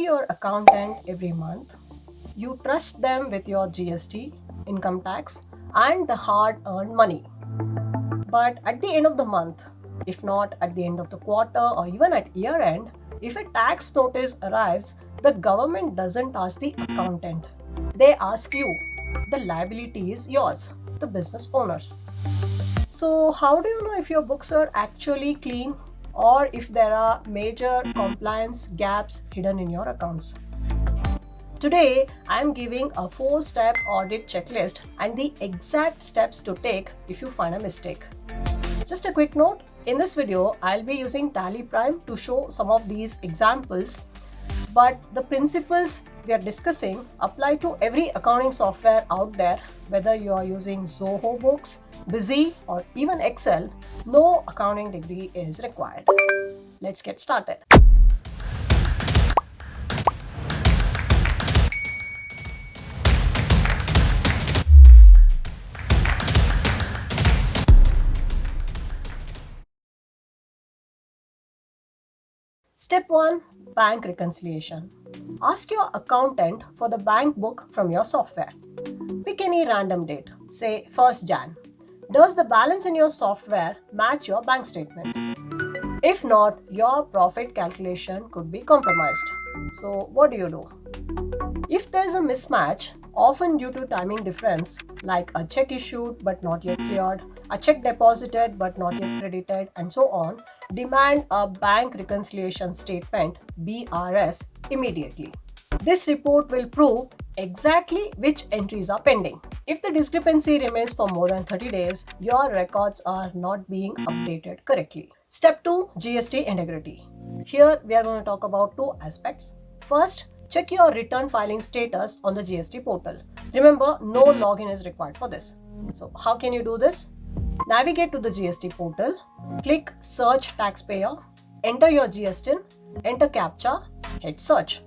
your accountant every month. You trust them with your GST, income tax, and the hard earned money. But at the end of the month, if not at the end of the quarter or even at year end, if a tax notice arrives, the government doesn't ask the accountant. They ask you. The liability is yours, the business owners. So, how do you know if your books are actually clean or if there are major compliance gaps hidden in your accounts? Today, I am giving a 4-step audit checklist and the exact steps to take if you find a mistake. Just a quick note, in this video, I'll be using Tally Prime to show some of these examples, but the principles we are discussing apply to every accounting software out there, whether you are using Zoho Books, Busy, or even Excel. No accounting degree is required. Let's get started. Step 1. Bank reconciliation. Ask your accountant for the bank book from your software. Pick any random date, say 1st Jan. Does the balance in your software match your bank statement? If not, your profit calculation could be compromised. So, what do? If there's a mismatch, often due to timing difference, like a check issued but not yet cleared, a check deposited but not yet credited, and so on, demand a bank reconciliation statement (BRS) immediately. This report will prove exactly which entries are pending. If the discrepancy remains for more than 30 days, your records are not being updated correctly. Step 2. GST integrity. Here we are going to talk about two aspects. First, check your return filing status on the GST portal. Remember, no login is required for this. So, how can you do this? Navigate to the GST portal, click Search Taxpayer, enter your GSTIN, enter CAPTCHA, hit Search.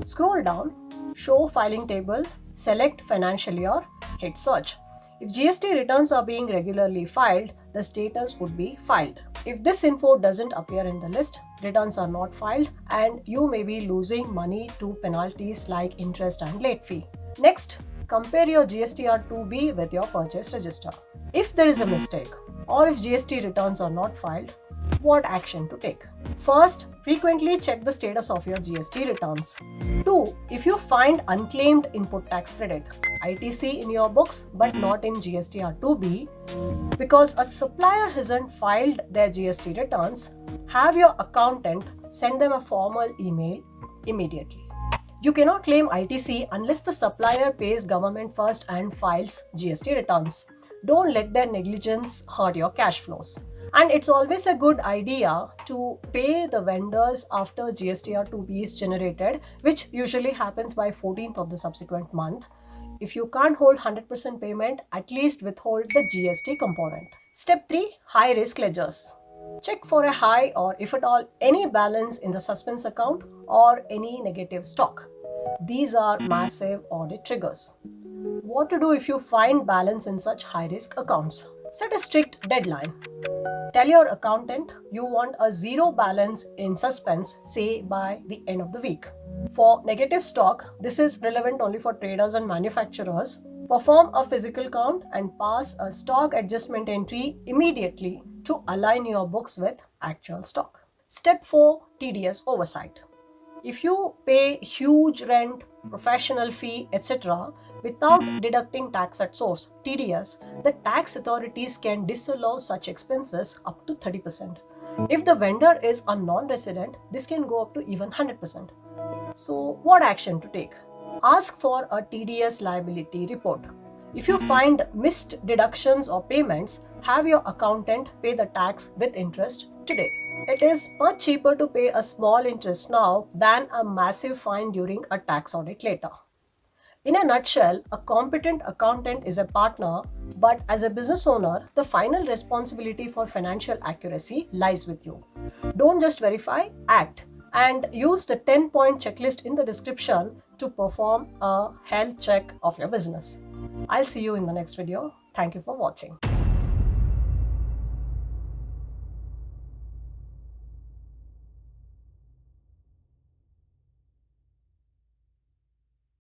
Scroll down, Show Filing Table, select Financial Year, hit Search. If GST returns are being regularly filed, the status would be filed. If this info doesn't appear in the list, returns are not filed and you may be losing money to penalties like interest and late fee. Next, compare your GSTR2B with your purchase register. If there is a mistake or if GST returns are not filed, what action to take? First, frequently check the status of your GST returns. 2. If you find unclaimed input tax credit, ITC in your books but not in GSTR2B, because a supplier hasn't filed their GST returns, have your accountant send them a formal email immediately. You cannot claim ITC unless the supplier pays government first and files GST returns. Don't let their negligence hurt your cash flows. And it's always a good idea to pay the vendors after GSTR2B is generated, which usually happens by 14th of the subsequent month. If you can't hold 100% payment, at least withhold the GST component. Step 3. High risk ledgers. Check for a high or if at all any balance in the suspense account or any negative stock. These are massive audit triggers. What to do if you find balance in such high risk accounts? Set a strict deadline. Tell your accountant you want a zero balance in suspense, say by the end of the week. For negative stock, this is relevant only for traders and manufacturers. Perform a physical count and pass a stock adjustment entry immediately to align your books with actual stock. Step 4. TDS oversight. If you pay huge rent, professional fee, etc., without deducting tax at source, TDS, the tax authorities can disallow such expenses up to 30%. If the vendor is a non-resident, this can go up to even 100%. So, what action to take? Ask for a TDS liability report. If you find missed deductions or payments, have your accountant pay the tax with interest today. It is much cheaper to pay a small interest now than a massive fine during a tax audit later. In a nutshell, a competent accountant is a partner, but as a business owner, the final responsibility for financial accuracy lies with you. Don't just verify, act. And use the 10-point checklist in the description to perform a health check of your business. I'll see you in the next video. Thank you for watching.